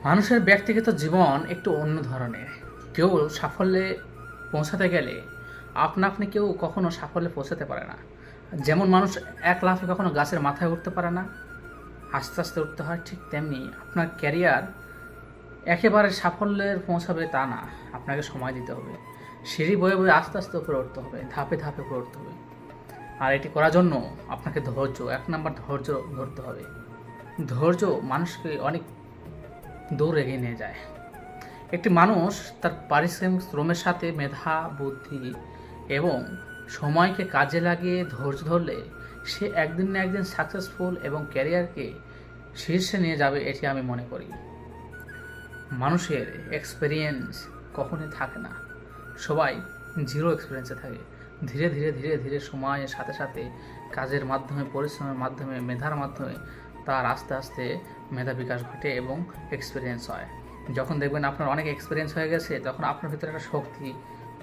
মানুষের ব্যক্তিগত জীবন একটু অন্য ধরনের। কেউ সাফল্যে পৌঁছাতে গেলে আপনি কেউ কখনো সাফল্যে পৌঁছাতে পারে না। যেমন মানুষ এক লাফে কখনো গাছের মাথায় উঠতে পারে না, আস্তে আস্তে উঠতে হয়, ঠিক তেমনি আপনার ক্যারিয়ার একেবারে সাফল্যের পৌঁছাবে তা না। আপনাকে সময় দিতে হবে, সিঁড়ি বয়ে বয়ে আস্তে আস্তে উপরে উঠতে হবে, ধাপে ধাপে উপরে উঠতে হবে। আর এটি করার জন্য আপনাকে ধৈর্য, এক নম্বর ধৈর্য ধরতে হবে। ধৈর্য মানুষকে অনেক দূর এগিয়ে নিয়ে যায়। একটি মানুষ তার পারিশ্রমিক শ্রমের সাথে মেধা, বুদ্ধি এবং সময়কে কাজে লাগিয়ে ধৈর্য ধরলে সে একদিন না একদিন সাকসেসফুল এবং ক্যারিয়ারকে শীর্ষে নিয়ে যাবে, এটি আমি মনে করি। মানুষের এক্সপেরিয়েন্স কখনোই থাকে না, সবাই জিরো এক্সপিরিয়েন্সে থাকে। ধীরে ধীরে ধীরে ধীরে সময়ের সাথে সাথে কাজের মাধ্যমে, পরিশ্রমের মাধ্যমে, মেধার মাধ্যমে তার আস্তে আস্তে মেধা বিকাশ ঘটে এবং এক্সপিরিয়েন্স হয়। যখন দেখবেন আপনার অনেক এক্সপিরিয়েন্স হয়ে গেছে, তখন আপনার ভিতরে একটা শক্তি,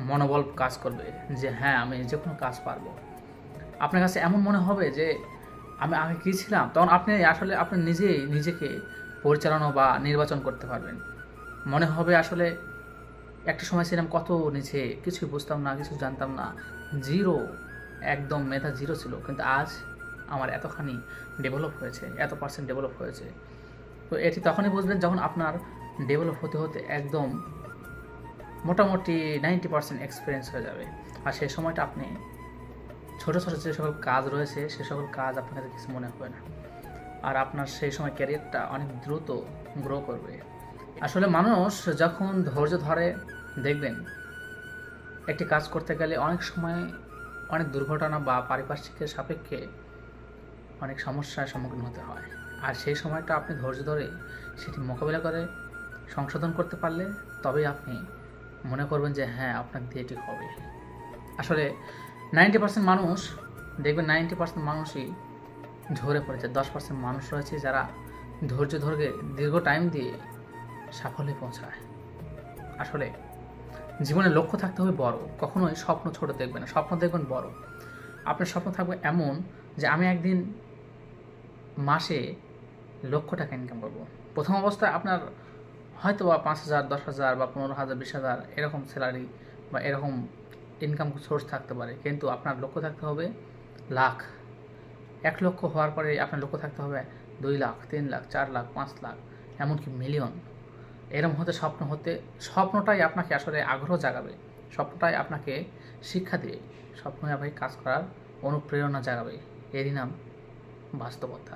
মনোবল কাজ করবে যে হ্যাঁ, আমি যে কোনো কাজ পারবো। আপনার কাছে এমন মনে হবে যে আমি আগে কী ছিলাম, তখন আপনি আসলে আপনি নিজেই নিজেকে পরিচালনা বা নির্বাচন করতে পারবেন। মনে হবে আসলে একটা সময় ছিলাম কত নিচে, কিছুই বুঝতাম না, কিছু জানতাম না, জিরো, একদম মেধা জিরো ছিল, কিন্তু আজ আমার এতখানি ডেভেলপ হয়েছে, এত পার্সেন্ট ডেভেলপ হয়েছে। তো এটি তখনই বুঝবেন যখন আপনার ডেভেলপ হতে হতে একদম মোটামুটি 90% এক্সপিরিয়েন্স হয়ে যাবে। আর সেই সময়টা আপনি ছোটো ছোটো যে সকল কাজ রয়েছে সে সকল কাজ আপনার কাছে কিছু মনে হবে না। আর আপনার সেই সময় ক্যারিয়ারটা অনেক দ্রুত গ্রো করবে। আসলে মানুষ যখন ধৈর্য ধরে, দেখবেন একটি কাজ করতে গেলে অনেক সময় অনেক দুর্ঘটনা বা পারিপার্শ্বিকের সাপেক্ষে অনেক সমস্যার সম্মুখীন হতে হয়। আর সেই সময়টা আপনি ধৈর্য ধরে সেটি মোকাবিলা করে সংশোধন করতে পারলে তবেই আপনি মনে করবেন যে হ্যাঁ, আপনার দিয়ে এটি হবে। আসলে 90% মানুষ, দেখবেন 90% মানুষই ঝরে পড়েছে। 10% মানুষ রয়েছে যারা ধৈর্য ধরে দীর্ঘ টাইম দিয়ে সাফল্যে পৌঁছায়। আসলে জীবনে লক্ষ্য থাকতে হবে বড়, কখনোই স্বপ্ন ছোট দেখবেন না, স্বপ্ন দেখবেন বড়। আপনার স্বপ্ন থাকবে এমন যে আমি একদিন মাসে লক্ষ টাকা ইনকাম করব। প্রথম অবস্থায় আপনার হয়তো বা 5,000, 10,000 বা 15,000, 20,000 এরকম স্যালারি বা এরকম ইনকাম সোর্স থাকতে পারে, কিন্তু আপনার লক্ষ্য থাকতে হবে লাখ। 1,00,000 হওয়ার পরে আপনার লক্ষ্য থাকতে হবে 2 লাখ, 3 লাখ, 4 লাখ, 5 লাখ, এমনকি মিলিয়ন। এরম হতে স্বপ্নটাই আপনাকে আসলে আগ্রহ জাগাবে, স্বপ্নটাই আপনাকে শিক্ষা দিয়ে, স্বপ্নই আপনাকে কাজ করার অনুপ্রেরণা জাগাবে। এরই নাম বাস্তবতা।